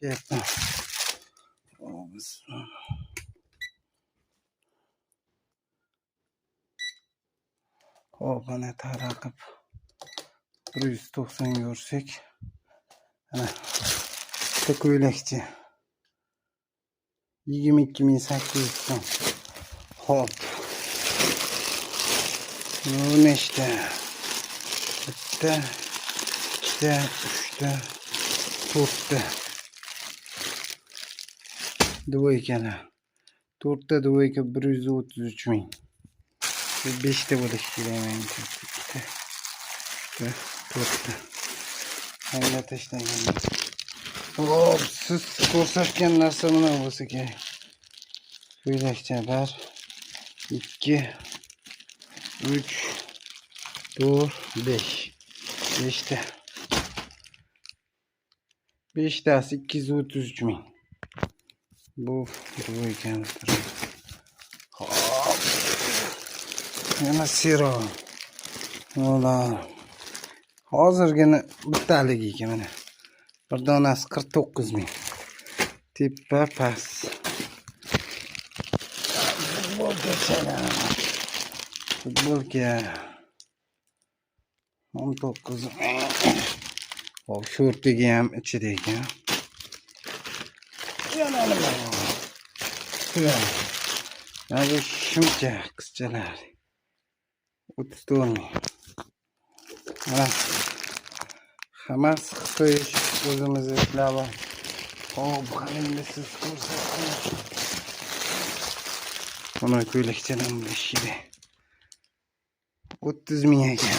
Yapma. Hop, ana taraqib 190 görsek. Ana bitta ko'ylakchi 22.800 so'm. Hop. Bu nechta? Bitta, ikkita, uchta, to'rtta. Duvoykalar. To'rtta duvoyka 133 ming. 5 ta bo'lishi kerak menimcha. Ikkita, to'rtta. Hangga tashlagan? Hop, siz ko'rsatgan narsa mana bo'lsa kerak. Ko'ylakchalar 2, 3, 4, 5. 5 ta. 5 tasi 233 ming. Bu ekan. Hop. Yana siro. Mana hozirgina bittaligi ekan mana. Bir donasi 49 ming. Tepa past. Futbolka 19 ming. Hop, shortiga ham ichida ekan. Yana nima? Mana shuncha qizchalar 34 ming. Mana hammasi Xitoy o'zimiznikilar bor. Hop, qanday siz ko'rsangiz. Mana ko'ylakchadan bo'lishdi. 30 ming ekan.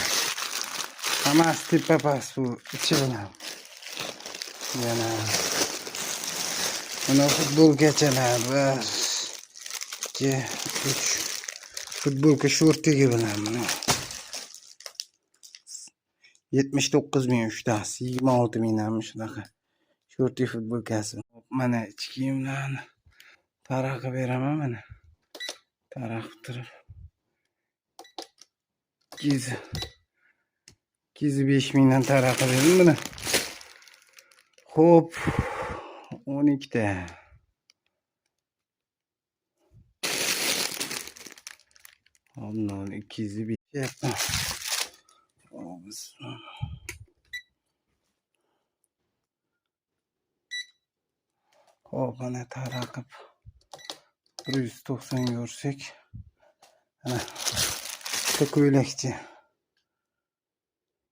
Hammasi tepa past bu ichi bilan. Yana mana futbolkachalar var. 2, 3 futbolka shortigi bilan mana 79 ming 3 tasi, 26 mingdan shunaqa shorti futbolkasi. Mana ichki kiyimlarni taraqib beraman mana. Taraqib turib 205 mingdan taraqib berdim buni. Hop, 12 ta. Ondan 205 yapma. Hop, ana taraqib 190 görsek. Ana bitta ko'ylakchi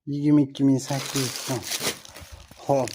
22.800 so'm. Hop.